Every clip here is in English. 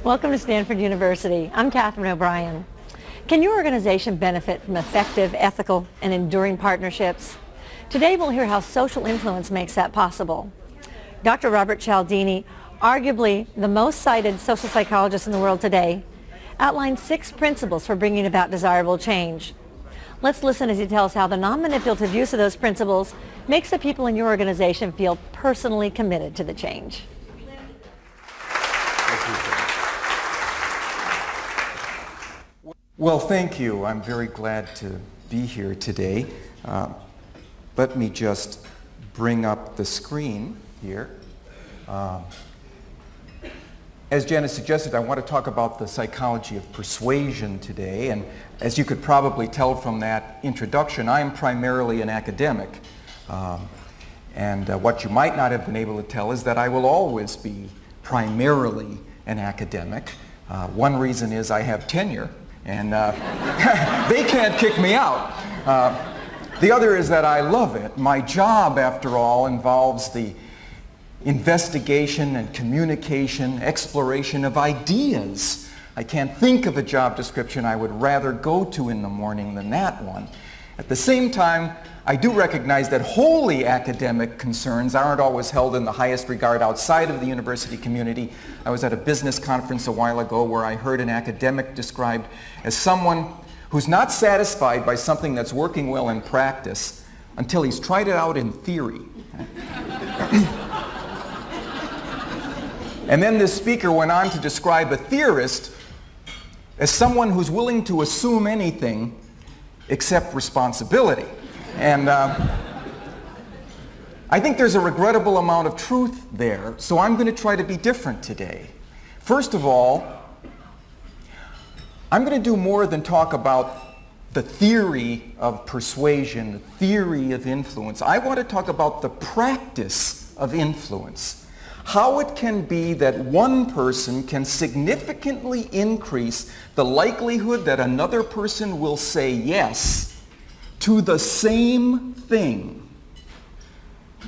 Welcome to Stanford University. I'm Catherine O'Brien. Can your organization benefit from effective, ethical, and enduring partnerships? Today we'll hear how social influence makes that possible. Dr. Robert Cialdini, arguably the most cited social psychologist in the world today, outlines 6 principles for bringing about desirable change. Let's listen as he tells how the non-manipulative use of those principles makes the people in your organization feel personally committed to the change. Well, thank you. I'm very glad to be here today. Let me just bring up the screen here. As Janice suggested, I want to talk about the psychology of persuasion today. And as you could probably tell from that introduction, I am primarily an academic. What you might not have been able to tell is that I will always be primarily an academic. One reason is I have tenure. And they can't kick me out. The other is that I love it. My job, after all, involves the investigation and communication, exploration of ideas. I can't think of a job description I would rather go to in the morning than that one. At the same time, I do recognize that wholly academic concerns aren't always held in the highest regard outside of the university community. I was at a business conference a while ago where I heard an academic described as someone who's not satisfied by something that's working well in practice until he's tried it out in theory. And then this speaker went on to describe a theorist as someone who's willing to assume anything except responsibility. And I think there's a regrettable amount of truth there, so I'm going to try to be different today. First of all, I'm going to do more than talk about the theory of persuasion, the theory of influence. I want to talk about the practice of influence. How it can be that one person can significantly increase the likelihood that another person will say yes to the same thing.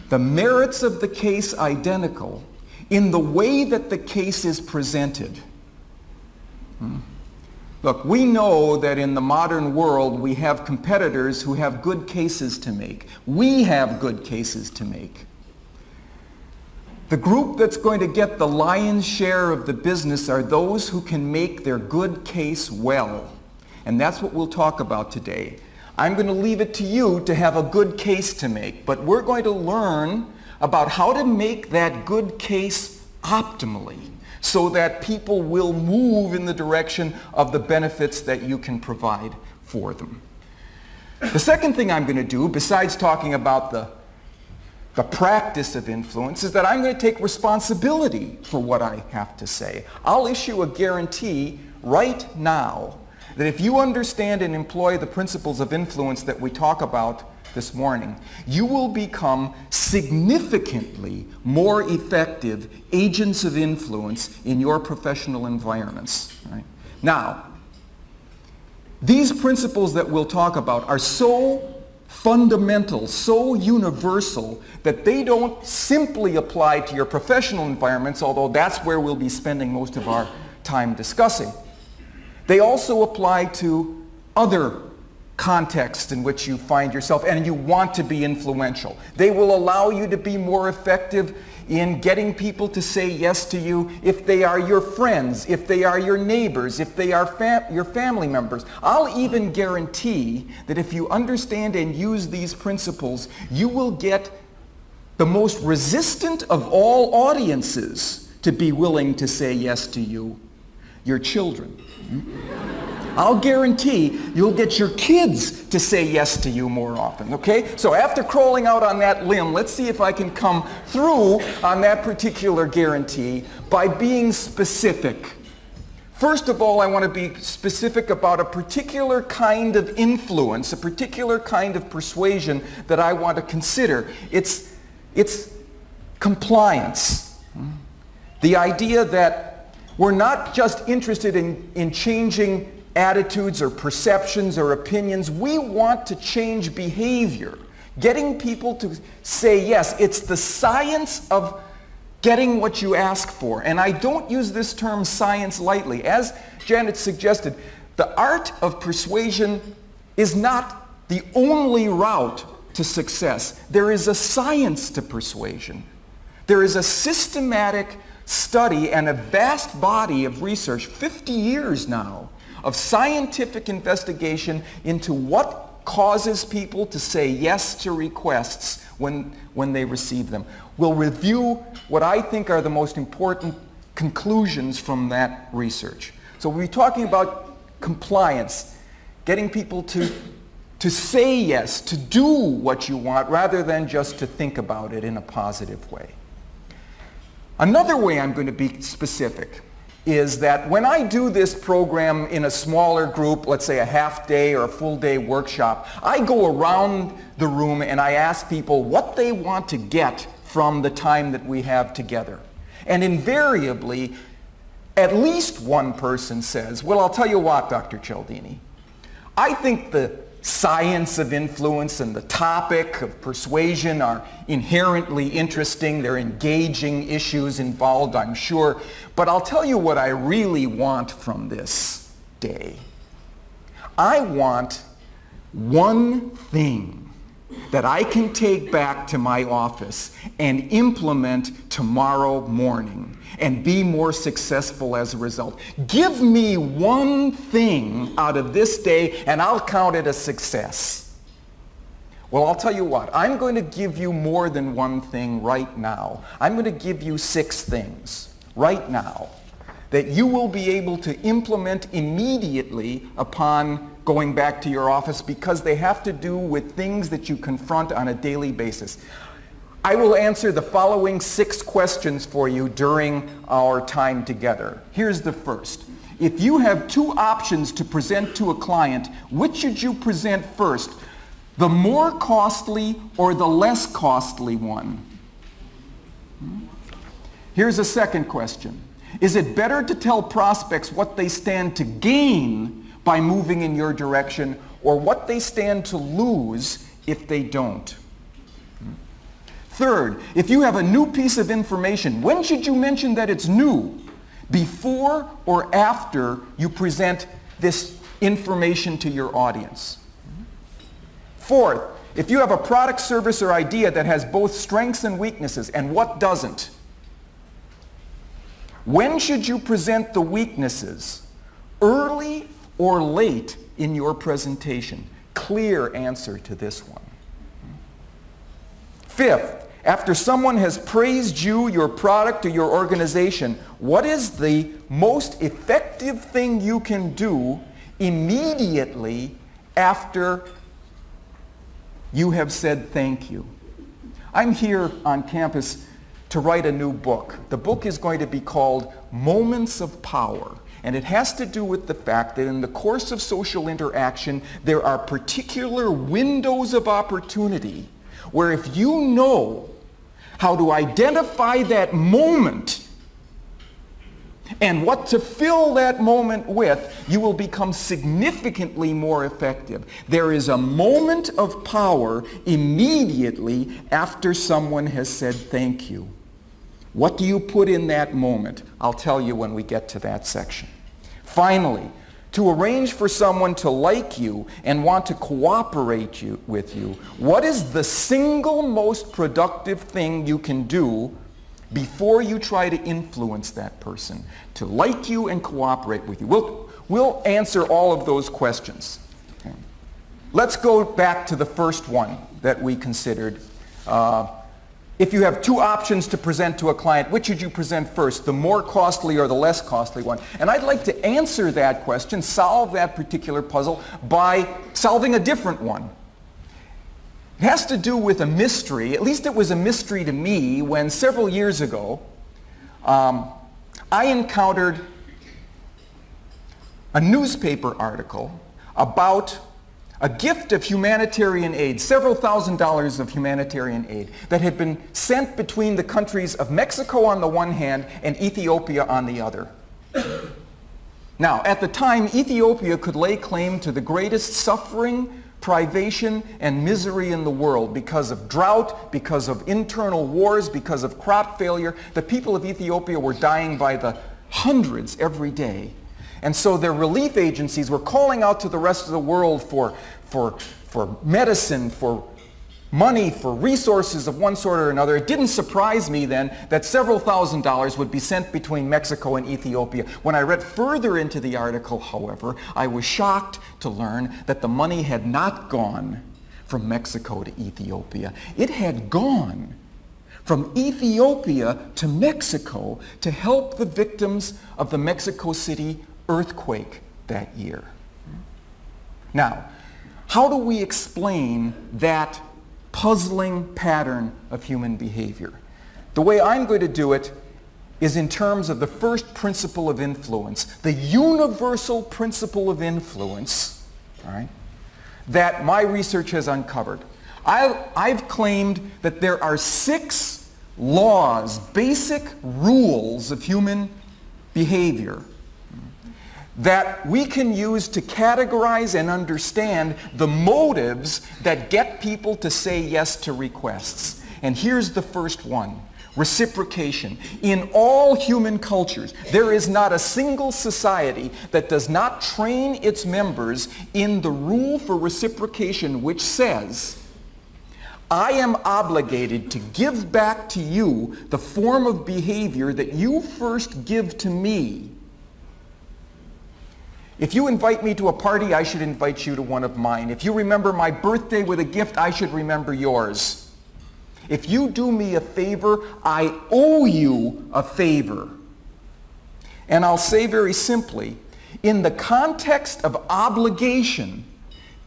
The merits of the case identical in the way that the case is presented. Look, we know that in the modern world we have competitors who have good cases to make. We have good cases to make. The group that's going to get the lion's share of the business are those who can make their good case well. And that's what we'll talk about today. I'm going to leave it to you to have a good case to make, but we're going to learn about how to make that good case optimally so that people will move in the direction of the benefits that you can provide for them. The second thing I'm going to do, besides talking about the practice of influence, is that I'm going to take responsibility for what I have to say. I'll issue a guarantee right now that if you understand and employ the principles of influence that we talk about this morning, you will become significantly more effective agents of influence in your professional environments. Right? Now, these principles that we'll talk about are so fundamental, so universal, that they don't simply apply to your professional environments, although that's where we'll be spending most of our time discussing. They also apply to other contexts in which you find yourself and you want to be influential. They will allow you to be more effective in getting people to say yes to you if they are your friends, if they are your neighbors, if they are your family members. I'll even guarantee that if you understand and use these principles, you will get the most resistant of all audiences to be willing to say yes to you, your children. I'll guarantee you'll get your kids to say yes to you more often, okay? So after crawling out on that limb, let's see if I can come through on that particular guarantee by being specific. First of all, I want to be specific about a particular kind of influence, a particular kind of persuasion that I want to consider. It's compliance. The idea that we're not just interested in changing attitudes or perceptions or opinions. We want to change behavior. Getting people to say yes. It's the science of getting what you ask for. And I don't use this term science lightly. As Janet suggested, the art of persuasion is not the only route to success. There is a science to persuasion. There is a systematic study and a vast body of research, 50 years now, of scientific investigation into what causes people to say yes to requests when they receive them. We'll review what I think are the most important conclusions from that research. So we'll be talking about compliance, getting people to say yes, to do what you want, rather than just to think about it in a positive way. Another way I'm going to be specific is that when I do this program in a smaller group, let's say a half-day or a full-day workshop, I go around the room and I ask people what they want to get from the time that we have together. And invariably, at least one person says, well, I'll tell you what, Dr. Cialdini, I think the science of influence and the topic of persuasion are inherently interesting. They're engaging issues involved, I'm sure. But I'll tell you what I really want from this day. I want one thing that I can take back to my office and implement tomorrow morning and be more successful as a result. Give me one thing out of this day and I'll count it a success. Well, I'll tell you what, I'm going to give you more than one thing right now. I'm going to give you 6 things right now that you will be able to implement immediately upon going back to your office, because they have to do with things that you confront on a daily basis. I will answer the following 6 questions for you during our time together. Here's the first. If you have 2 options to present to a client, which should you present first? The more costly or the less costly one? Here's a second question. Is it better to tell prospects what they stand to gain by moving in your direction, or what they stand to lose if they don't? Third, if you have a new piece of information, when should you mention that it's new? Before or after you present this information to your audience? Fourth, if you have a product, service, or idea that has both strengths and weaknesses, and what doesn't? When should you present the weaknesses? Early or late in your presentation? Clear answer to this one. Fifth, after someone has praised you, your product, or your organization, what is the most effective thing you can do immediately after you have said thank you? I'm here on campus to write a new book. The book is going to be called Moments of Power. And it has to do with the fact that in the course of social interaction, there are particular windows of opportunity where if you know how to identify that moment and what to fill that moment with, you will become significantly more effective. There is a moment of power immediately after someone has said thank you. What do you put in that moment? I'll tell you when we get to that section. Finally, to arrange for someone to like you and want to cooperate with you, what is the single most productive thing you can do before you try to influence that person to like you and cooperate with you? We'll answer all of those questions. Okay. Let's go back to the first one that we considered. If you have 2 options to present to a client, which should you present first, the more costly or the less costly one? And I'd like to answer that question, solve that particular puzzle, by solving a different one. It has to do with a mystery. At least it was a mystery to me when several years ago I encountered a newspaper article about a gift of humanitarian aid, several $1,000s of humanitarian aid that had been sent between the countries of Mexico on the one hand and Ethiopia on the other. Now, at the time, Ethiopia could lay claim to the greatest suffering, privation and misery in the world because of drought, because of internal wars, because of crop failure. The people of Ethiopia were dying by the hundreds every day. And so their relief agencies were calling out to the rest of the world for medicine, for money, for resources of one sort or another. It didn't surprise me then that several $1,000s would be sent between Mexico and Ethiopia. When I read further into the article, however, I was shocked to learn that the money had not gone from Mexico to Ethiopia. It had gone from Ethiopia to Mexico to help the victims of the Mexico City earthquake that year. Now, how do we explain that puzzling pattern of human behavior? The way I'm going to do it is in terms of the first principle of influence, the universal principle of influence, all right, that my research has uncovered. I've claimed that there are 6 laws, basic rules of human behavior that we can use to categorize and understand the motives that get people to say yes to requests. And here's the first one: reciprocation. In all human cultures, there is not a single society that does not train its members in the rule for reciprocation, which says, I am obligated to give back to you the form of behavior that you first give to me. If you invite me to a party, I should invite you to one of mine. If you remember my birthday with a gift, I should remember yours. If you do me a favor, I owe you a favor. And I'll say very simply, in the context of obligation,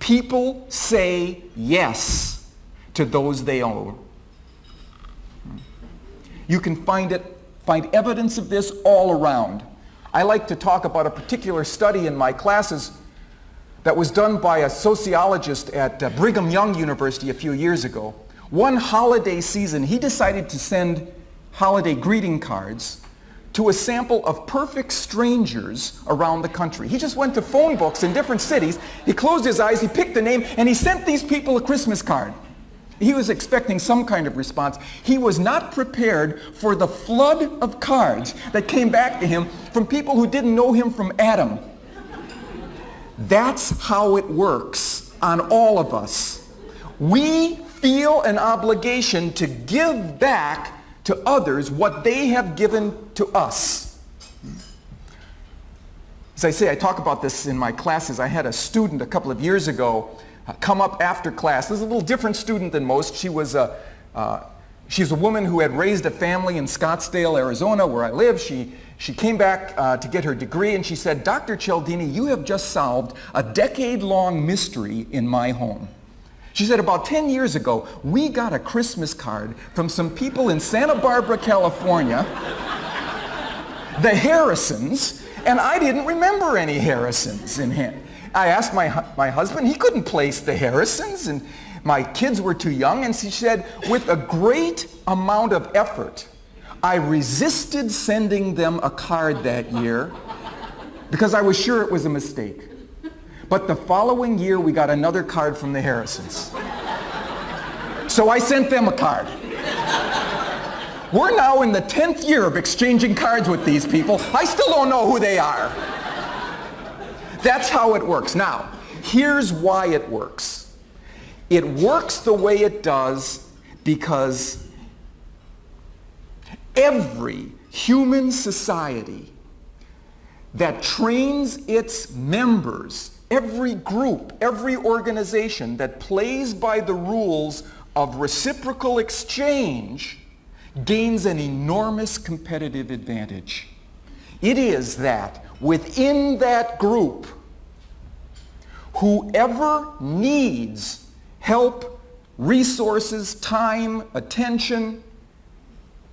people say yes to those they owe. You can find evidence of this all around. I like to talk about a particular study in my classes that was done by a sociologist at Brigham Young University a few years ago. One holiday season, he decided to send holiday greeting cards to a sample of perfect strangers around the country. He just went to phone books in different cities, he closed his eyes, he picked a name, and he sent these people a Christmas card. He was expecting some kind of response. He was not prepared for the flood of cards that came back to him from people who didn't know him from Adam. That's how it works on all of us. We feel an obligation to give back to others what they have given to us. As I say, I talk about this in my classes. I had a student a couple of years ago come up after class. This is a little different student than most. She's a woman who had raised a family in Scottsdale, Arizona, where I live. She came back to get her degree, and she said, Dr. Cialdini, you have just solved a decade-long mystery in my home. She said, about 10 years ago, we got a Christmas card from some people in Santa Barbara, California, the Harrisons, and I didn't remember any Harrisons in him. I asked my husband, he couldn't place the Harrisons, and my kids were too young, and she said, with a great amount of effort, I resisted sending them a card that year because I was sure it was a mistake. But the following year, we got another card from the Harrisons. So I sent them a card. We're now in the 10th year of exchanging cards with these people. I still don't know who they are. That's how it works. Now, here's why it works. It works the way it does because every human society that trains its members, every group, every organization that plays by the rules of reciprocal exchange gains an enormous competitive advantage. It is that within that group, whoever needs help, resources, time, attention,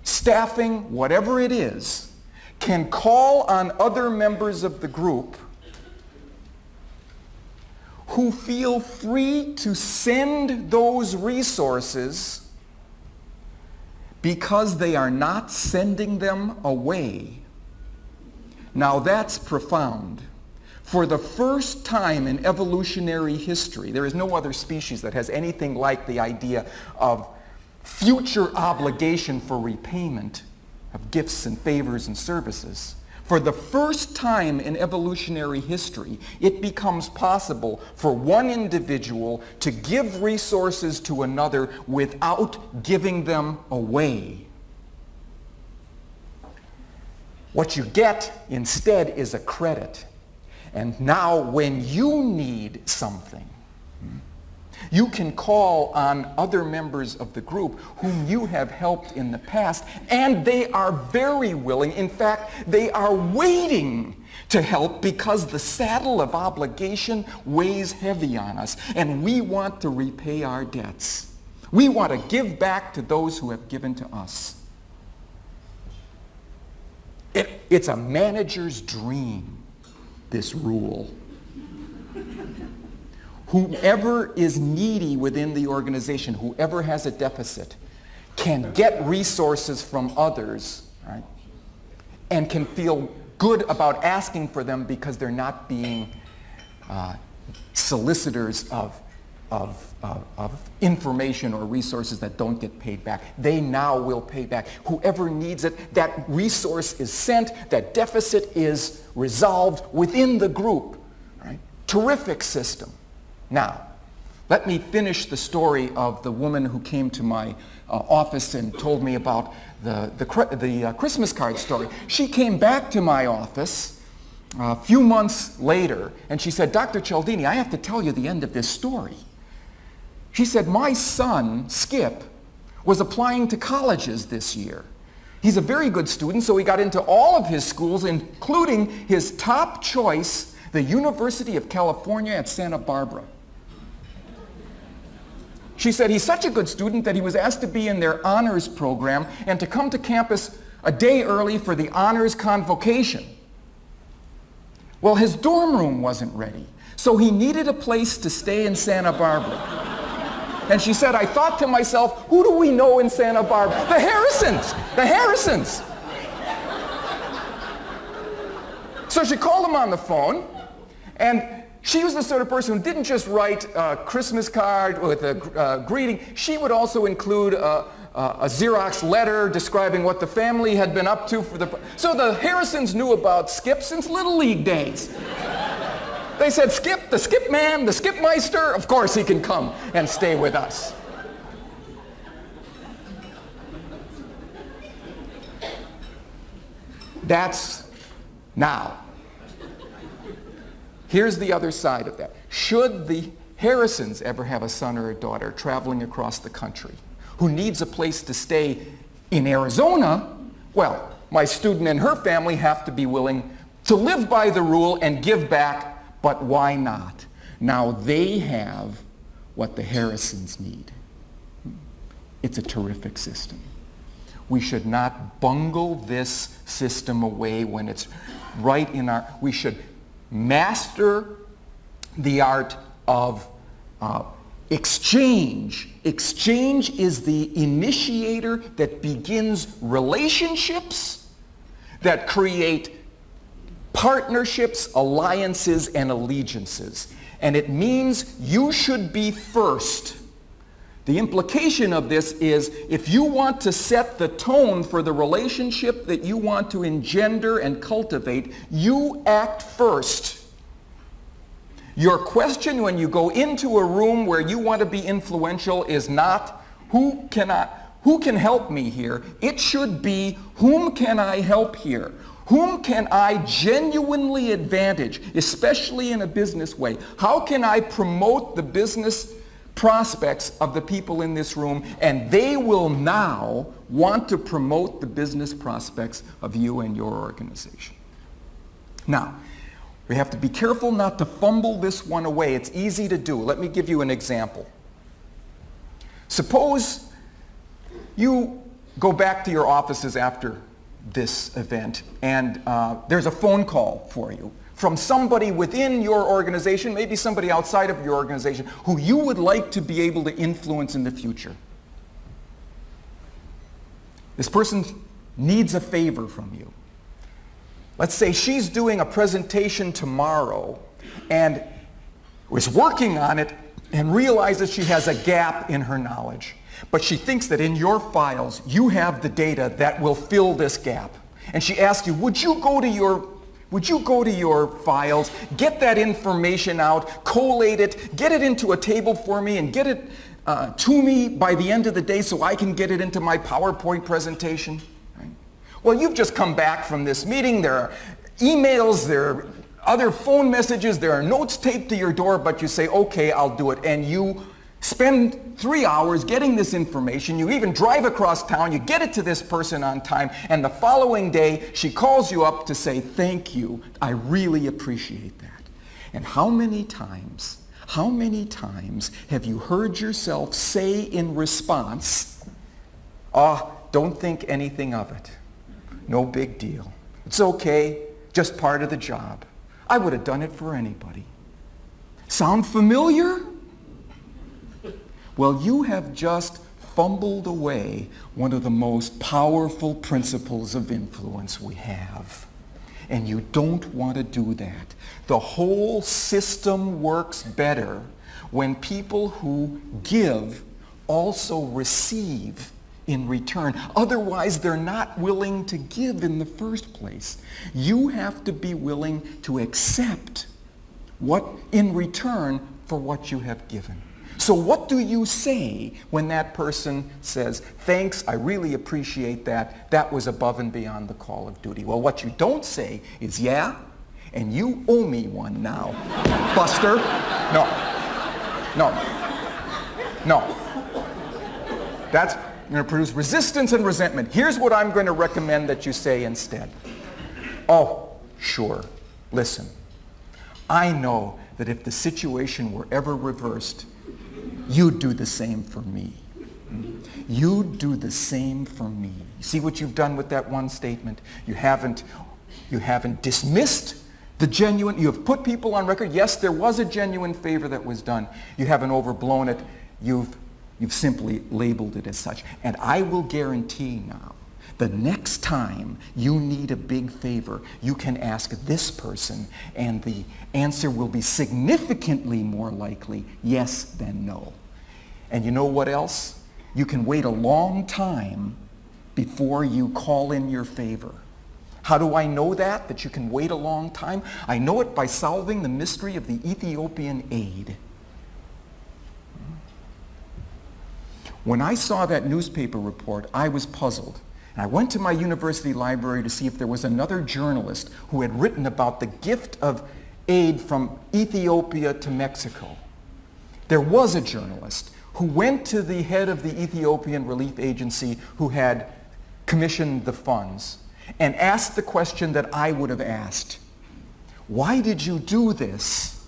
staffing, whatever it is, can call on other members of the group who feel free to send those resources because they are not sending them away. Now that's profound. For the first time in evolutionary history, there is no other species that has anything like the idea of future obligation for repayment of gifts and favors and services. For the first time in evolutionary history, it becomes possible for one individual to give resources to another without giving them away. What you get instead is a credit. And now when you need something, you can call on other members of the group whom you have helped in the past, and they are very willing. In fact, they are waiting to help because the saddle of obligation weighs heavy on us, and we want to repay our debts. We want to give back to those who have given to us. It's a manager's dream, this rule. Whoever is needy within the organization, whoever has a deficit, can get resources from others, right? And can feel good about asking for them because they're not being solicitors of information or resources that don't get paid back. They now will pay back. Whoever needs it, that resource is sent, that deficit is resolved within the group, right? Terrific system. Now, let me finish the story of the woman who came to my office and told me about the Christmas card story. She came back to my office a few months later, and she said, Dr. Cialdini, I have to tell you the end of this story. She said, my son, Skip, was applying to colleges this year. He's a very good student, so he got into all of his schools, including his top choice, the University of California at Santa Barbara. She said he's such a good student that he was asked to be in their honors program and to come to campus a day early for the honors convocation. Well, his dorm room wasn't ready, so he needed a place to stay in Santa Barbara. And she said, I thought to myself, who do we know in Santa Barbara? The Harrisons! The Harrisons! So she called him on the phone, and she was the sort of person who didn't just write a Christmas card with a greeting. She would also include a Xerox letter describing what the family had been up to for the... So the Harrisons knew about Skip since Little League days. They said, Skip, the Skip man, the Skip Meister, of course he can come and stay with us. That's now. Here's the other side of that. Should the Harrisons ever have a son or a daughter traveling across the country who needs a place to stay in Arizona, well, my student and her family have to be willing to live by the rule and give back, but why not? Now they have what the Harrisons need. It's a terrific system. We should not bungle this system away when it's right in our... We should master the art of exchange. Exchange is the initiator that begins relationships that create partnerships, alliances, and allegiances. And it means you should be first. The implication of this is if you want to set the tone for the relationship that you want to engender and cultivate, you act first. Your question when you go into a room where you want to be influential is not who can help me here? It should be whom can I help here? Whom can I genuinely advantage, especially in a business way? How can I promote the business prospects of the people in this room, and they will now want to promote the business prospects of you and your organization. Now, we have to be careful not to fumble this one away. It's easy to do. Let me give you an example. Suppose you go back to your offices after this event, and there's a phone call for you from somebody within your organization, maybe somebody outside of your organization, who you would like to be able to influence in the future. This person needs a favor from you. Let's say she's doing a presentation tomorrow and is working on it and realizes she has a gap in her knowledge. But she thinks that in your files, you have the data that will fill this gap. And she asks you, would you go to your files, get that information out, collate it, get it into a table for me, and get it to me by the end of the day so I can get it into my PowerPoint presentation? Right? Well, you've just come back from this meeting. There are emails, there are other phone messages, there are notes taped to your door, but you say, okay, I'll do it. And you spend 3 hours getting this information. You even drive across town, you get it to this person on time, and the following day she calls you up to say, thank you, I really appreciate that. And how many times have you heard yourself say in response, don't think anything of it. No big deal. It's okay, just part of the job. I would have done it for anybody. Sound familiar? Well, you have just fumbled away one of the most powerful principles of influence we have. And you don't want to do that. The whole system works better when people who give also receive in return. Otherwise, they're not willing to give in the first place. You have to be willing to accept what in return for what you have given. So what do you say when that person says, thanks, I really appreciate that. That was above and beyond the call of duty. Well, what you don't say is, yeah, and you owe me one now. Buster, no. That's going to produce resistance and resentment. Here's what I'm going to recommend that you say instead. Oh, sure, listen. I know that if the situation were ever reversed, you'd do the same for me. You'd do the same for me. You see what you've done with that one statement? You haven't dismissed the genuine, you have put people on record. Yes, there was a genuine favor that was done. You haven't overblown it. You've simply labeled it as such. And I will guarantee now, the next time you need a big favor, you can ask this person, and the answer will be significantly more likely yes than no. And you know what else? You can wait a long time before you call in your favor. How do I know that you can wait a long time? I know it by solving the mystery of the Ethiopian aid. When I saw that newspaper report, I was puzzled. And I went to my university library to see if there was another journalist who had written about the gift of aid from Ethiopia to Mexico. There was a journalist who went to the head of the Ethiopian Relief Agency who had commissioned the funds and asked the question that I would have asked. Why did you do this?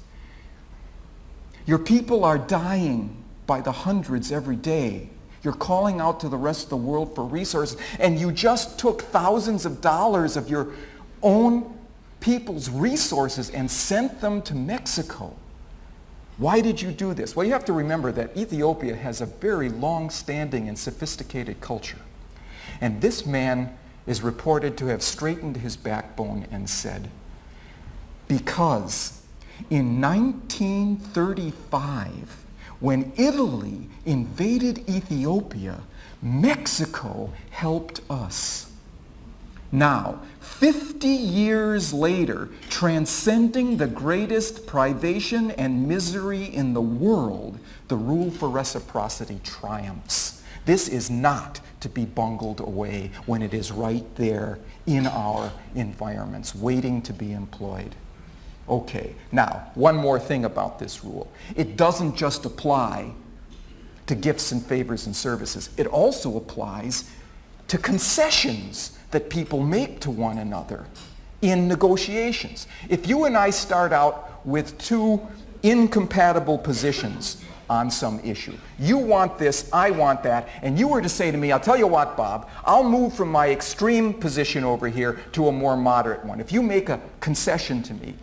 Your people are dying by the hundreds every day. You're calling out to the rest of the world for resources, and you just took thousands of dollars of your own people's resources and sent them to Mexico. Why did you do this? Well, you have to remember that Ethiopia has a very long-standing and sophisticated culture. And this man is reported to have straightened his backbone and said, because in 1935, when Italy invaded Ethiopia, Mexico helped us. Now, 50 years later, transcending the greatest privation and misery in the world, the rule for reciprocity triumphs. This is not to be bungled away when it is right there in our environments, waiting to be employed. Okay, now, one more thing about this rule. It doesn't just apply to gifts and favors and services. It also applies to concessions that people make to one another in negotiations. If you and I start out with two incompatible positions on some issue, you want this, I want that, and you were to say to me, I'll tell you what, Bob, I'll move from my extreme position over here to a more moderate one. If you make a concession to me,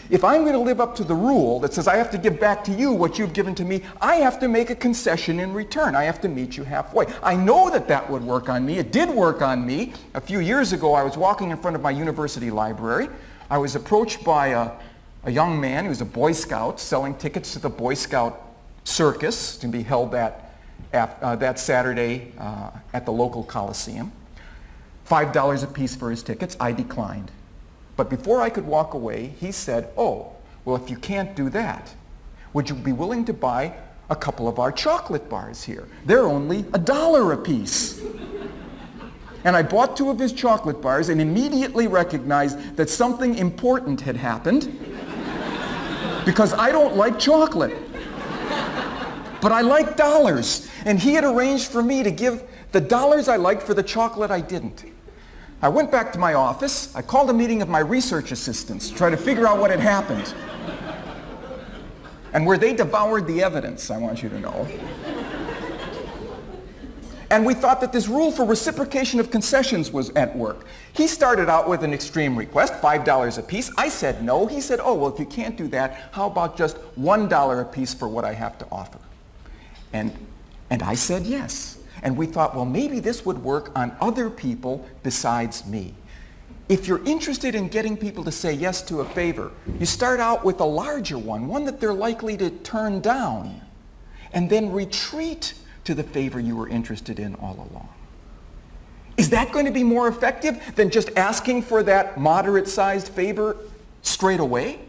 If I'm going to live up to the rule that says I have to give back to you what you've given to me, I have to make a concession in return. I have to meet you halfway. I know that that would work on me. It did work on me. A few years ago, I was walking in front of my university library. I was approached by a young man who was a Boy Scout selling tickets to the Boy Scout circus to be held that Saturday at the local Coliseum. $5 a piece for his tickets. I declined. But before I could walk away, he said, "Oh, well, if you can't do that, would you be willing to buy a couple of our chocolate bars here? They're only $1 a piece." And I bought 2 of his chocolate bars and immediately recognized that something important had happened because I don't like chocolate. But I like dollars. And he had arranged for me to give the dollars I liked for the chocolate I didn't. I went back to my office. I called a meeting of my research assistants to try to figure out what had happened. And where they devoured the evidence, I want you to know. And we thought that this rule for reciprocation of concessions was at work. He started out with an extreme request, $5 a piece. I said no. He said, "Oh, well, if you can't do that, how about just $1 a piece for what I have to offer?" And I said yes. And we thought, well, maybe this would work on other people besides me. If you're interested in getting people to say yes to a favor, you start out with a larger one that they're likely to turn down, and then retreat to the favor you were interested in all along. Is that going to be more effective than just asking for that moderate-sized favor straight away?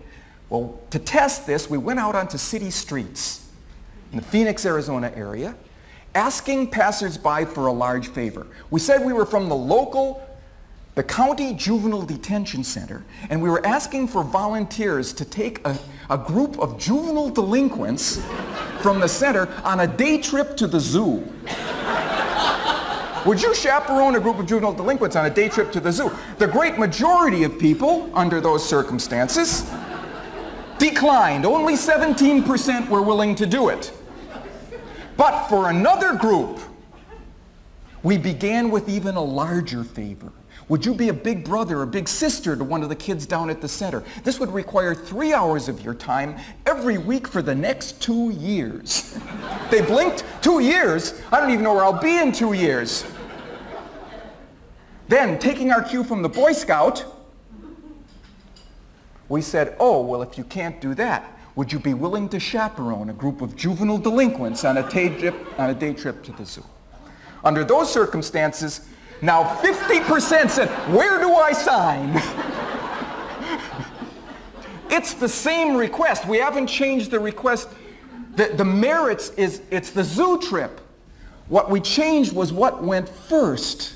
Well, to test this, we went out onto city streets in the Phoenix, Arizona area, asking passersby for a large favor. We said we were from the county juvenile detention center, and we were asking for volunteers to take a group of juvenile delinquents from the center on a day trip to the zoo. Would you chaperone a group of juvenile delinquents on a day trip to the zoo? The great majority of people, under those circumstances, declined. Only 17% were willing to do it. But for another group, we began with even a larger favor. Would you be a big brother or big sister to one of the kids down at the center? This would require 3 hours of your time every week for the next 2 years. They blinked. 2 years? I don't even know where I'll be in 2 years. Then, taking our cue from the Boy Scout, we said, "Oh, well, if you can't do that, would you be willing to chaperone a group of juvenile delinquents on a day trip to the zoo?" Under those circumstances, now 50% said, "Where do I sign?" It's the same request. We haven't changed the request. The merits is, it's the zoo trip. What we changed was what went first.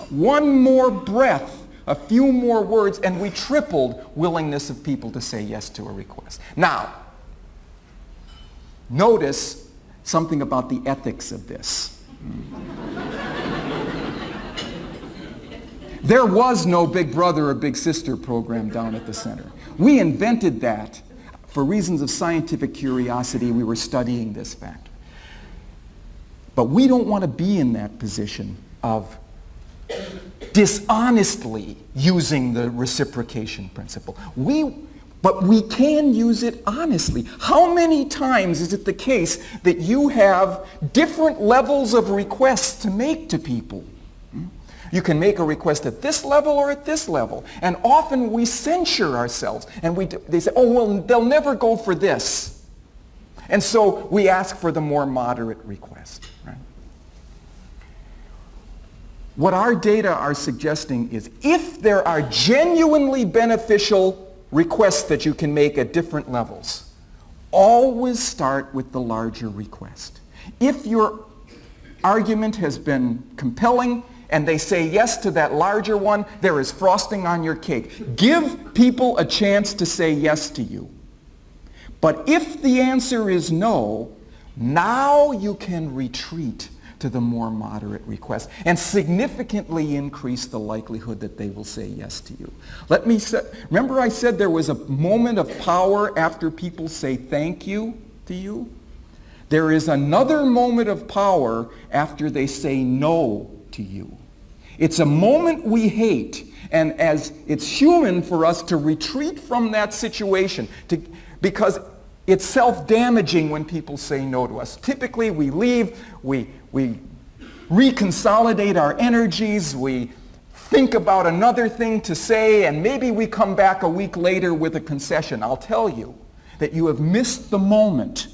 One more breath, a few more words, and we tripled willingness of people to say yes to a request. Now, notice something about the ethics of this. There was no Big Brother or Big Sister program down at the center. We invented that for reasons of scientific curiosity. We were studying this fact. But we don't want to be in that position of dishonestly using the reciprocation principle. But we can use it honestly. How many times is it the case that you have different levels of requests to make to people? You can make a request at this level or at this level. And often we censure ourselves. And they say, "Oh, well, they'll never go for this." And so we ask for the more moderate request. Right? What our data are suggesting is if there are genuinely beneficial requests that you can make at different levels, always start with the larger request. If your argument has been compelling and they say yes to that larger one, there is frosting on your cake. Give people a chance to say yes to you. But if the answer is no, now you can retreat to the more moderate request and significantly increase the likelihood that they will say yes to you. Remember I said there was a moment of power after people say thank you to you? There is another moment of power after they say no to you. It's a moment we hate, and as it's human for us to retreat from that situation because it's self-damaging when people say no to us. Typically, we leave, we reconsolidate our energies, we think about another thing to say, and maybe we come back a week later with a concession. I'll tell you that you have missed the moment.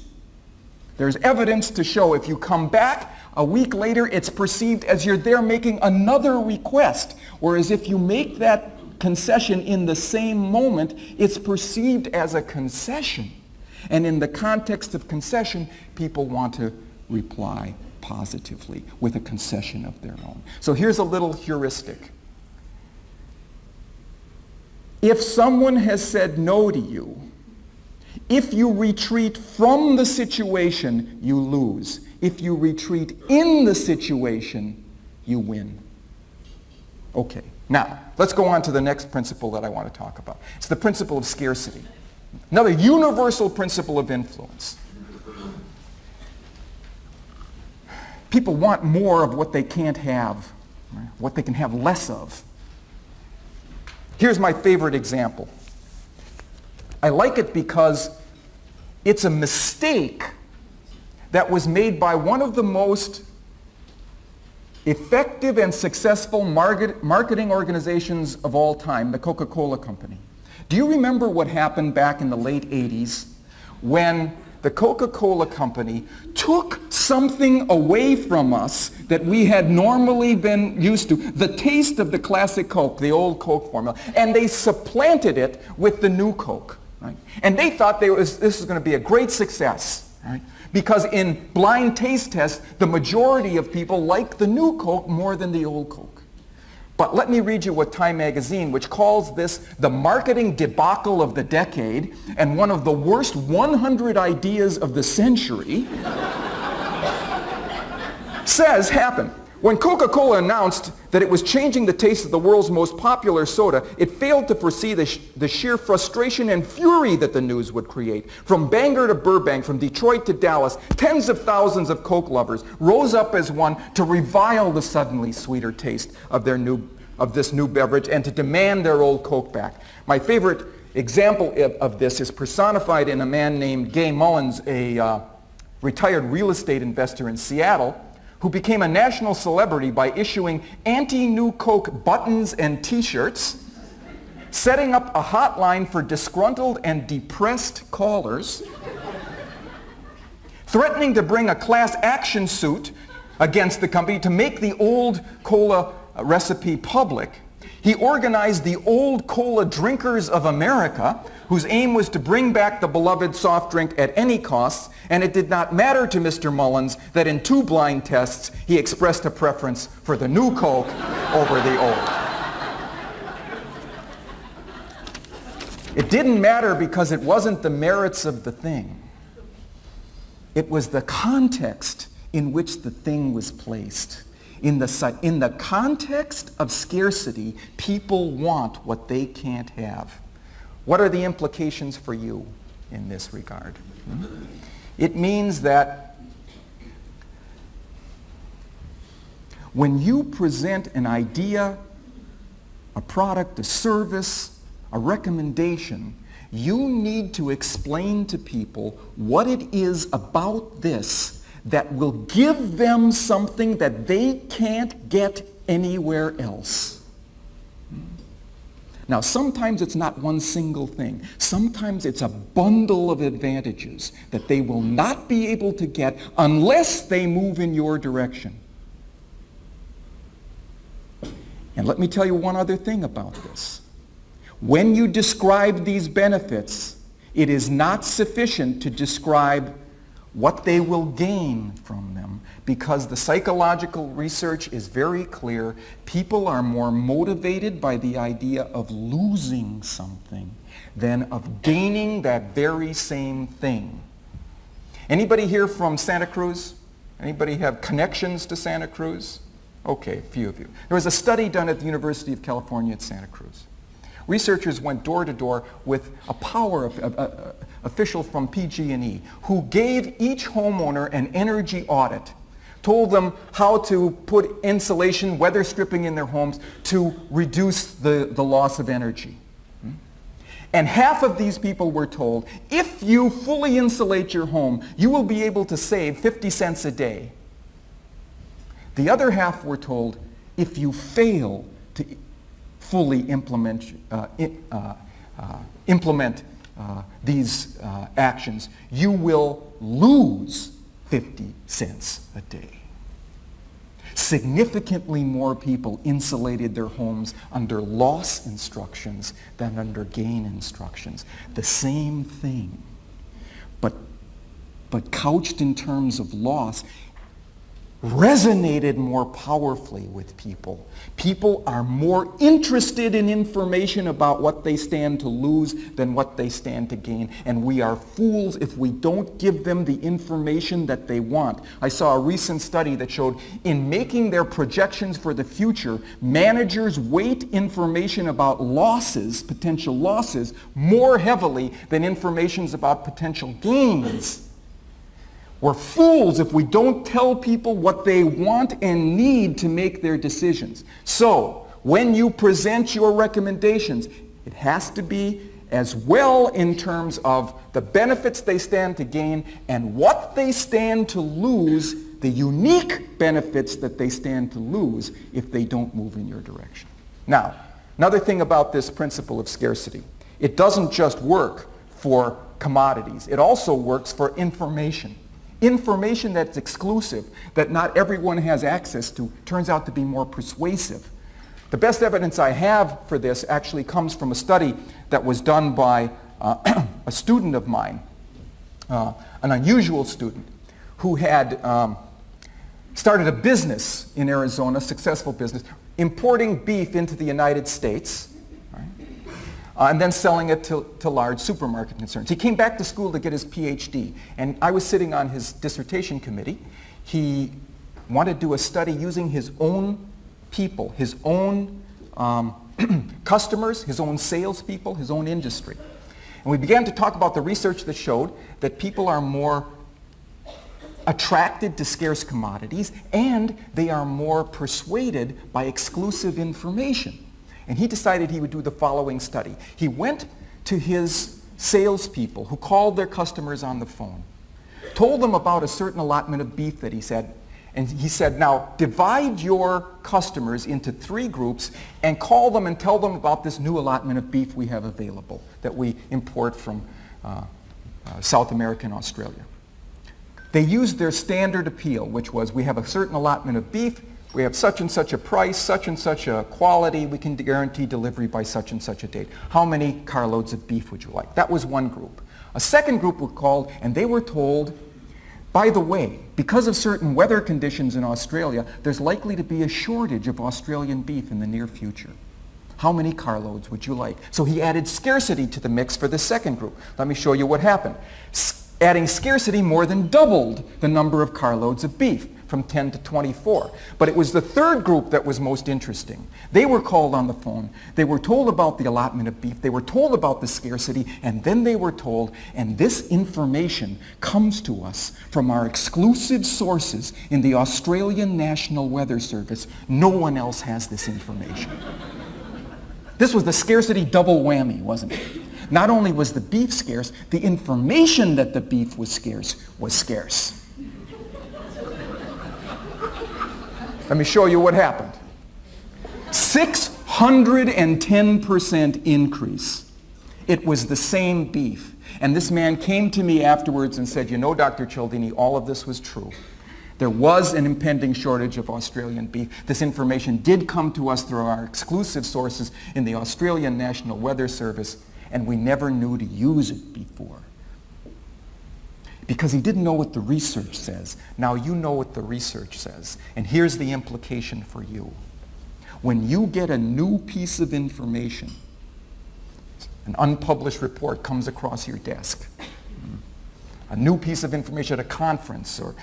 There's evidence to show if you come back a week later, it's perceived as you're there making another request, whereas if you make that concession in the same moment, it's perceived as a concession. And in the context of concession, people want to reply positively with a concession of their own. So here's a little heuristic. If someone has said no to you, if you retreat from the situation, you lose. If you retreat in the situation, you win. Okay, now let's go on to the next principle that I want to talk about. It's the principle of scarcity. Another universal principle of influence. People want more of what they can't have, right? What they can have less of. Here's my favorite example. I like it because it's a mistake that was made by one of the most effective and successful marketing organizations of all time, the Coca-Cola Company. Do you remember what happened back in the late 80s when the Coca-Cola Company took something away from us that we had normally been used to, the taste of the classic Coke, the old Coke formula, and they supplanted it with the new Coke, right? And they thought this was going to be a great success, right? Because in blind taste tests, the majority of people like the new Coke more than the old Coke. But let me read you what Time magazine, which calls this the marketing debacle of the decade and one of the worst 100 ideas of the century, says happened. When Coca-Cola announced that it was changing the taste of the world's most popular soda, it failed to foresee the sheer frustration and fury that the news would create. From Bangor to Burbank, from Detroit to Dallas, tens of thousands of Coke lovers rose up as one to revile the suddenly sweeter taste of this new beverage and to demand their old Coke back. My favorite example of this is personified in a man named Gay Mullins, a retired real estate investor in Seattle, who became a national celebrity by issuing anti-New Coke buttons and t-shirts, setting up a hotline for disgruntled and depressed callers, threatening to bring a class action suit against the company to make the old cola recipe public. He organized the Old Cola Drinkers of America, whose aim was to bring back the beloved soft drink at any cost, and it did not matter to Mr. Mullins that in 2 blind tests he expressed a preference for the new Coke over the old. It didn't matter because it wasn't the merits of the thing. It was the context in which the thing was placed. In the context of scarcity, people want what they can't have. What are the implications for you in this regard? It means that when you present an idea, a product, a service, a recommendation, you need to explain to people what it is about this that will give them something that they can't get anywhere else. Now, sometimes it's not one single thing. Sometimes it's a bundle of advantages that they will not be able to get unless they move in your direction. And let me tell you one other thing about this. When you describe these benefits, it is not sufficient to describe what they will gain from them, because the psychological research is very clear. People are more motivated by the idea of losing something than of gaining that very same thing. Anybody here from Santa Cruz? Anybody have connections to Santa Cruz? Okay, a few of you. There was a study done at the University of California at Santa Cruz. Researchers went door to door with a power official from PG&E who gave each homeowner an energy audit told them how to put insulation, weather stripping in their homes to reduce the loss of energy. And half of these people were told, if you fully insulate your home, you will be able to save 50 cents a day. The other half were told, if you fail to fully implement these actions, you will lose 50 cents a day. Significantly more people insulated their homes under loss instructions than under gain instructions. The same thing, but couched in terms of loss, resonated more powerfully with people. People are more interested in information about what they stand to lose than what they stand to gain. And we are fools if we don't give them the information that they want. I saw a recent study that showed in making their projections for the future, managers weight information about losses, potential losses, more heavily than information about potential gains. We're fools if we don't tell people what they want and need to make their decisions. So, when you present your recommendations, it has to be as well in terms of the benefits they stand to gain and what they stand to lose, the unique benefits that they stand to lose if they don't move in your direction. Now, another thing about this principle of scarcity, it doesn't just work for commodities. It also works for information. Information that's exclusive, that not everyone has access to, turns out to be more persuasive. The best evidence I have for this actually comes from a study that was done by a student of mine, an unusual student, who had started a business in Arizona, successful business, importing beef into the United States, and then selling it to large supermarket concerns. He came back to school to get his PhD, and I was sitting on his dissertation committee. He wanted to do a study using his own people, his own customers, his own salespeople, his own industry. And we began to talk about the research that showed that people are more attracted to scarce commodities, and they are more persuaded by exclusive information. And he decided he would do the following study. He went to his salespeople who called their customers on the phone, told them about a certain allotment of beef that he said, and he said, now divide your customers into 3 groups and call them and tell them about this new allotment of beef we have available that we import from South America and Australia. They used their standard appeal, which was, we have a certain allotment of beef, we have such and such a price, such and such a quality, we can guarantee delivery by such and such a date. How many carloads of beef would you like? That was one group. A second group were called, and they were told, by the way, because of certain weather conditions in Australia, there's likely to be a shortage of Australian beef in the near future. How many carloads would you like? So he added scarcity to the mix for the second group. Let me show you what happened. Adding scarcity more than doubled the number of carloads of beef, from 10 to 24. But it was the third group that was most interesting. They were called on the phone. They were told about the allotment of beef. They were told about the scarcity. And then they were told, and this information comes to us from our exclusive sources in the Australian National Weather Service. No one else has this information. This was the scarcity double whammy, wasn't it? Not only was the beef scarce, the information that the beef was scarce was scarce. Let me show you what happened. 610% increase. It was the same beef. And this man came to me afterwards and said, you know, Dr. Cialdini, all of this was true. There was an impending shortage of Australian beef. This information did come to us through our exclusive sources in the Australian National Weather Service, and we never knew to use it before. Because he didn't know what the research says. Now you know what the research says. And here's the implication for you. When you get a new piece of information, an unpublished report comes across your desk, a new piece of information at a conference, or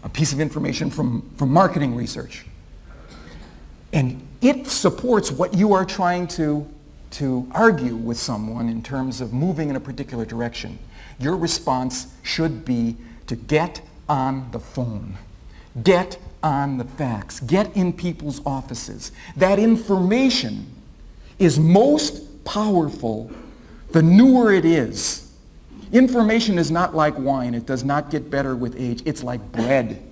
a piece of information from marketing research, and it supports what you are trying to argue with someone in terms of moving in a particular direction, your response should be to get on the phone. Get on the facts. Get in people's offices. That information is most powerful the newer it is. Information is not like wine. It does not get better with age. It's like bread.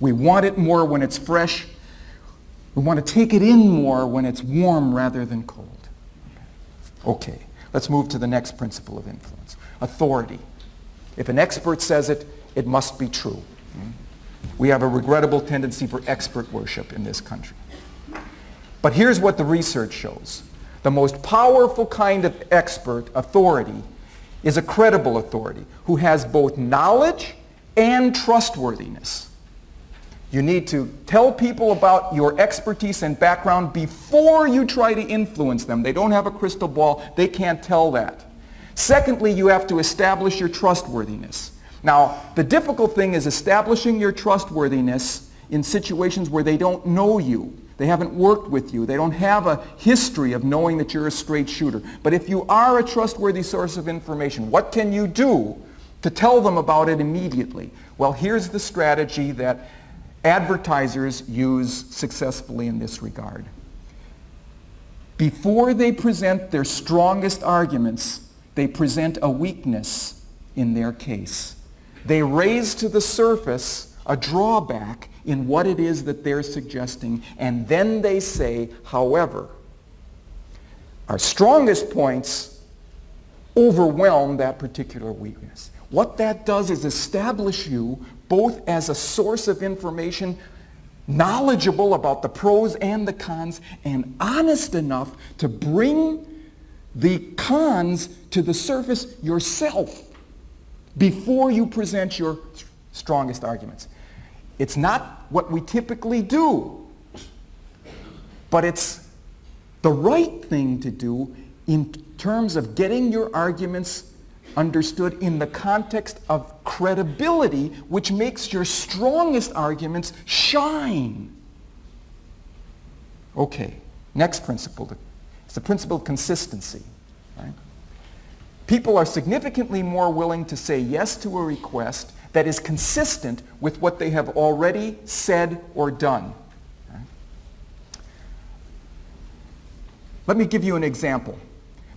We want it more when it's fresh. We want to take it in more when it's warm rather than cold. Okay, let's move to the next principle of influence. Authority. If an expert says it, it must be true. We have a regrettable tendency for expert worship in this country. But here's what the research shows. The most powerful kind of expert authority is a credible authority who has both knowledge and trustworthiness. You need to tell people about your expertise and background before you try to influence them. They don't have a crystal ball. They can't tell that. Secondly, you have to establish your trustworthiness. Now, the difficult thing is establishing your trustworthiness in situations where they don't know you. They haven't worked with you. They don't have a history of knowing that you're a straight shooter. But if you are a trustworthy source of information, what can you do to tell them about it immediately? Well, here's the strategy that advertisers use successfully in this regard. Before they present their strongest arguments, they present a weakness in their case. They raise to the surface a drawback in what it is that they're suggesting, and then they say, however, our strongest points overwhelm that particular weakness. What that does is establish you both as a source of information knowledgeable about the pros and the cons, and honest enough to bring the cons to the surface yourself before you present your strongest arguments. It's not what we typically do, but it's the right thing to do in terms of getting your arguments understood in the context of credibility, which makes your strongest arguments shine. Okay, next principle. It's the principle of consistency. Right? People are significantly more willing to say yes to a request that is consistent with what they have already said or done. Right? Let me give you an example.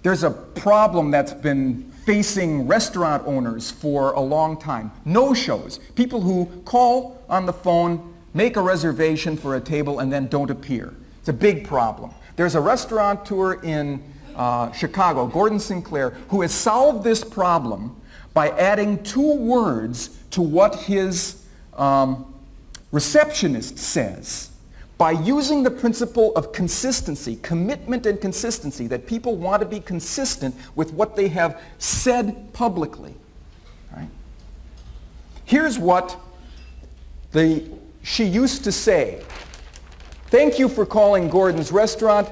There's a problem that's been facing restaurant owners for a long time. No-shows. People who call on the phone, make a reservation for a table, and then don't appear. It's a big problem. There's a restaurateur in Chicago, Gordon Sinclair, who has solved this problem by adding 2 words to what his receptionist says. By using the principle of consistency, commitment and consistency, that people want to be consistent with what they have said publicly. Right? Here's what she used to say. Thank you for calling Gordon's Restaurant.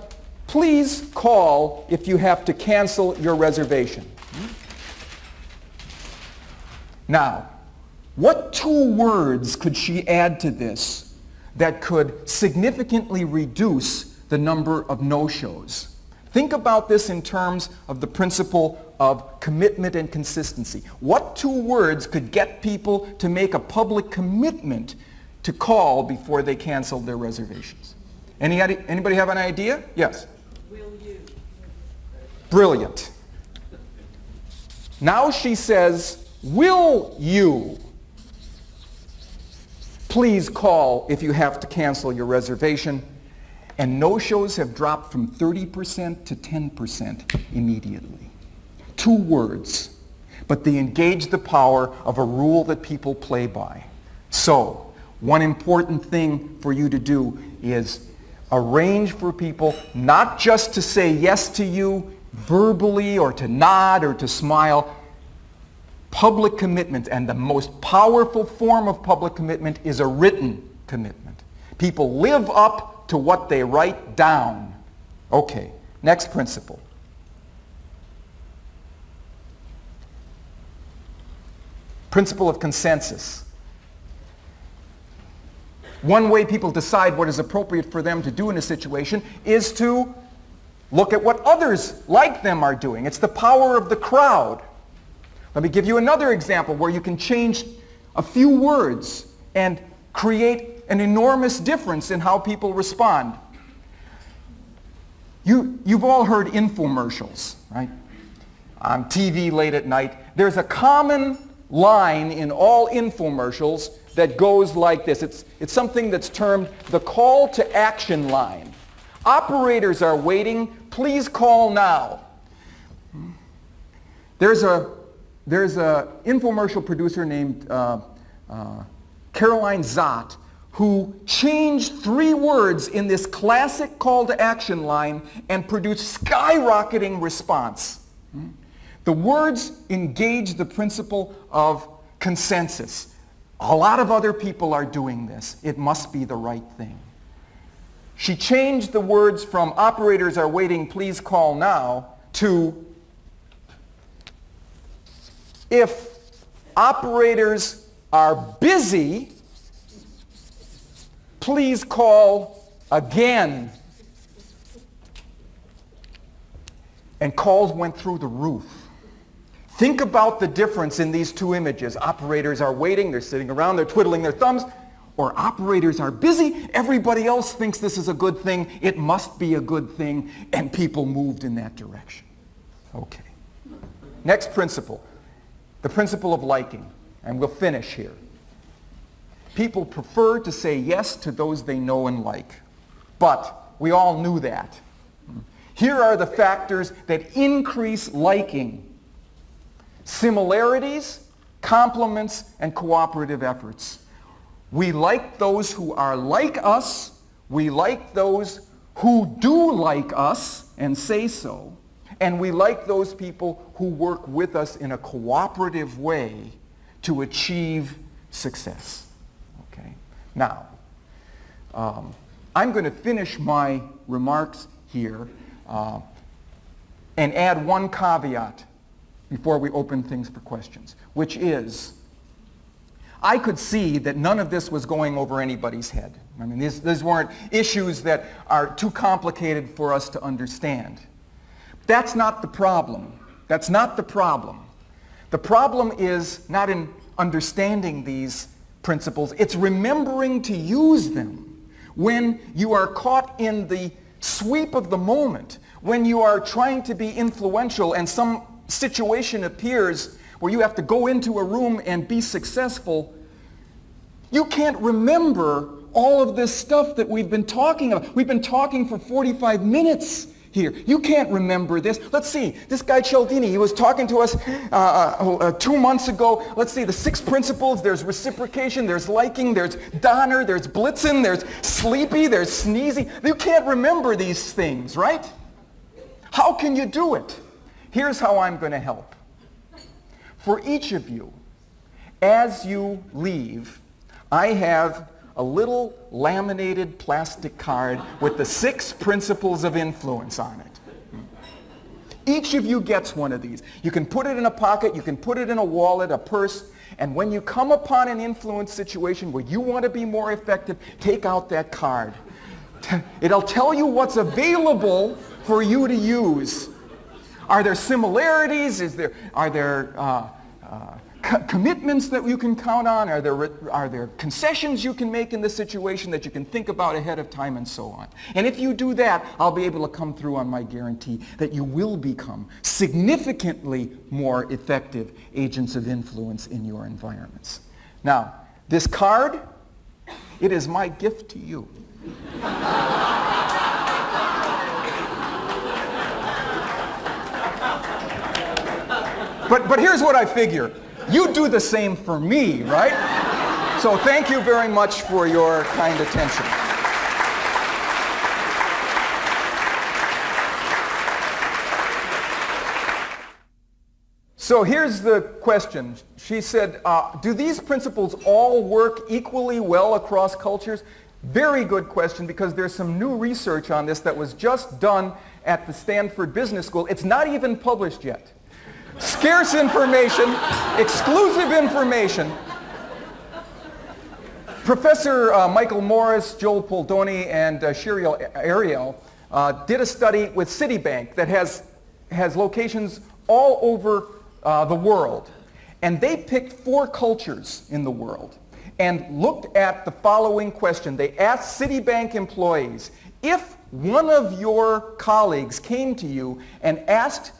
Please call if you have to cancel your reservation. Now, what 2 words could she add to this that could significantly reduce the number of no-shows? Think about this in terms of the principle of commitment and consistency. What 2 words could get people to make a public commitment to call before they canceled their reservations? Anybody have an idea? Yes? Will you? Brilliant. Now she says, will you please call if you have to cancel your reservation? And no-shows have dropped from 30% to 10% immediately. 2 words, but they engage the power of a rule that people play by. So, one important thing for you to do is arrange for people not just to say yes to you verbally or to nod or to smile. Public commitment, and the most powerful form of public commitment is a written commitment. People live up to what they write down. Okay, next principle. Principle of consensus. One way people decide what is appropriate for them to do in a situation is to look at what others like them are doing. It's the power of the crowd. Let me give you another example where you can change a few words and create an enormous difference in how people respond. You've all heard infomercials, right? On TV late at night. There's a common line in all infomercials that goes like this. It's something that's termed the call to action line. Operators are waiting. Please call now. There's a infomercial producer named Caroline Zott who changed 3 words in this classic call to action line and produced skyrocketing response. The words engage the principle of consensus. A lot of other people are doing this. It must be the right thing. She changed the words from operators are waiting, please call now, to if operators are busy, please call again. And calls went through the roof. Think about the difference in these 2 images. Operators are waiting, they're sitting around, they're twiddling their thumbs. Or operators are busy, everybody else thinks this is a good thing, it must be a good thing, and people moved in that direction. Okay. Next principle, the principle of liking, and we'll finish here. People prefer to say yes to those they know and like, but we all knew that. Here are the factors that increase liking. Similarities, compliments, and cooperative efforts. We like those who are like us. We like those who do like us and say so. And we like those people who work with us in a cooperative way to achieve success. Okay? Now, I'm going to finish my remarks here and add one caveat before we open things for questions, which is, I could see that none of this was going over anybody's head. I mean, these weren't issues that are too complicated for us to understand. That's not the problem. That's not the problem. The problem is not in understanding these principles. It's remembering to use them when you are caught in the sweep of the moment, when you are trying to be influential and some situation appears where you have to go into a room and be successful. You can't remember all of this stuff that we've been talking about. We've been talking for 45 minutes here. You can't remember this. Let's see, this guy Cialdini, he was talking to us 2 months ago. Let's see, the 6 principles. There's reciprocation, there's liking, there's Donner, there's Blitzen, there's sleepy, there's sneezy. You can't remember these things, right? How can you do it? Here's how I'm going to help. For each of you, as you leave, I have a little laminated plastic card with the 6 principles of influence on it. Each of you gets one of these. You can put it in a pocket, you can put it in a wallet, a purse, and when you come upon an influence situation where you want to be more effective, take out that card. It'll tell you what's available for you to use. Are there similarities? Are there commitments that you can count on? Are there concessions you can make in this situation that you can think about ahead of time and so on? And if you do that, I'll be able to come through on my guarantee that you will become significantly more effective agents of influence in your environments. Now, this card, it is my gift to you. But here's what I figure. You do the same for me, right? So thank you very much for your kind attention. So here's the question. She said, do these principles all work equally well across cultures? Very good question, because there's some new research on this that was just done at the Stanford Business School. It's not even published yet. Scarce information, exclusive information. Professor Michael Morris, Joel Poldoni, and Shiriel Ariel did a study with Citibank that has locations all over the world. And they picked 4 cultures in the world and looked at the following question. They asked Citibank employees, if one of your colleagues came to you and asked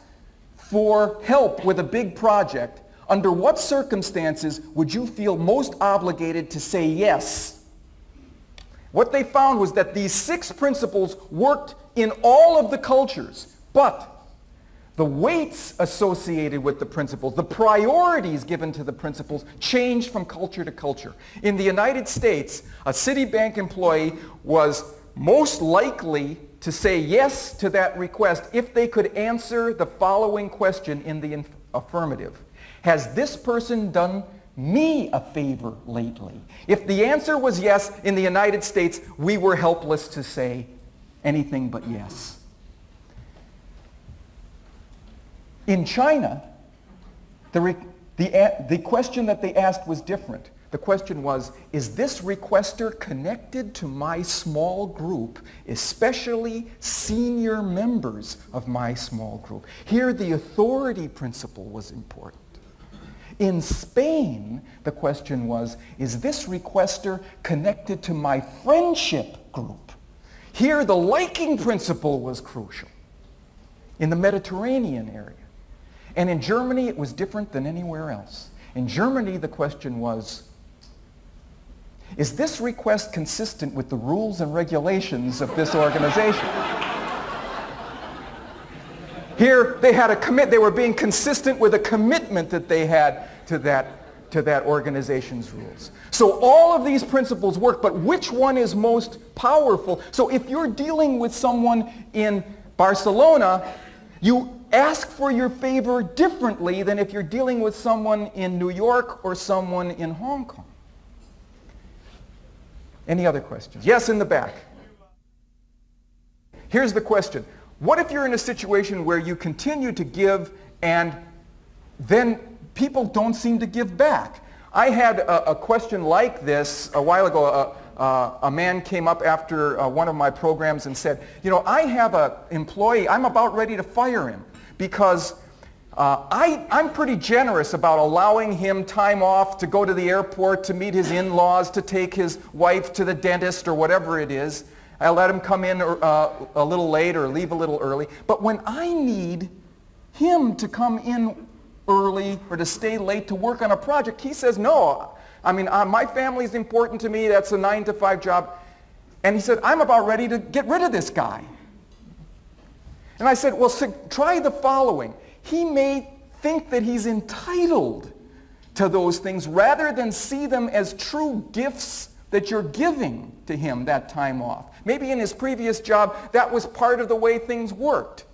for help with a big project, under what circumstances would you feel most obligated to say yes? What they found was that these 6 principles worked in all of the cultures, but the weights associated with the principles, the priorities given to the principles, changed from culture to culture. In the United States, a Citibank employee was most likely to say yes to that request if they could answer the following question in the affirmative. Has this person done me a favor lately? If the answer was yes, in the United States, we were helpless to say anything but yes. In China, the question that they asked was different. The question was, is this requester connected to my small group, especially senior members of my small group? Here, the authority principle was important. In Spain, the question was, is this requester connected to my friendship group? Here, the liking principle was crucial. In the Mediterranean area. And in Germany, it was different than anywhere else. In Germany, the question was, is this request consistent with the rules and regulations of this organization? Here, they had they were being consistent with a commitment that they had to that organization's rules. So all of these principles work, but which one is most powerful? So if you're dealing with someone in Barcelona, you ask for your favor differently than if you're dealing with someone in New York or someone in Hong Kong. Any other questions? Yes, in the back. Here's the question. What if you're in a situation where you continue to give and then people don't seem to give back? I had a question like this a while ago. A man came up after one of my programs and said, you know, I have an employee, I'm about ready to fire him because I'm pretty generous about allowing him time off to go to the airport, to meet his in-laws, to take his wife to the dentist or whatever it is. I let him come in a little late or leave a little early. But when I need him to come in early or to stay late to work on a project, he says, no. I mean, my family's important to me. That's a 9-to-5 job. And he said, I'm about ready to get rid of this guy. And I said, well, try the following. He may think that he's entitled to those things rather than see them as true gifts that you're giving to him that time off. Maybe in his previous job, that was part of the way things worked.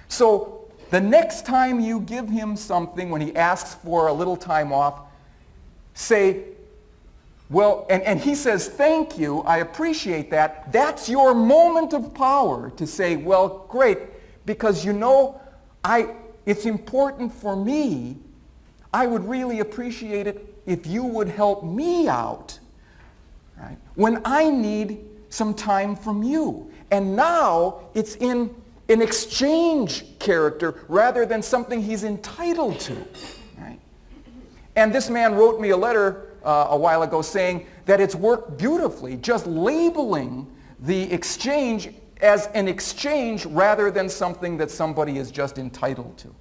So the next time you give him something, when he asks for a little time off, say, well, and he says, thank you, I appreciate that. That's your moment of power to say, well, great, because you know, it's important for me. I would really appreciate it if you would help me out, right? When I need some time from you. And now it's in an exchange character rather than something he's entitled to, right? And this man wrote me a letter a while ago saying that it's worked beautifully, just labeling the exchange as an exchange rather than something that somebody is just entitled to.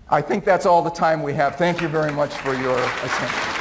I think that's all the time we have. Thank you very much for your attention.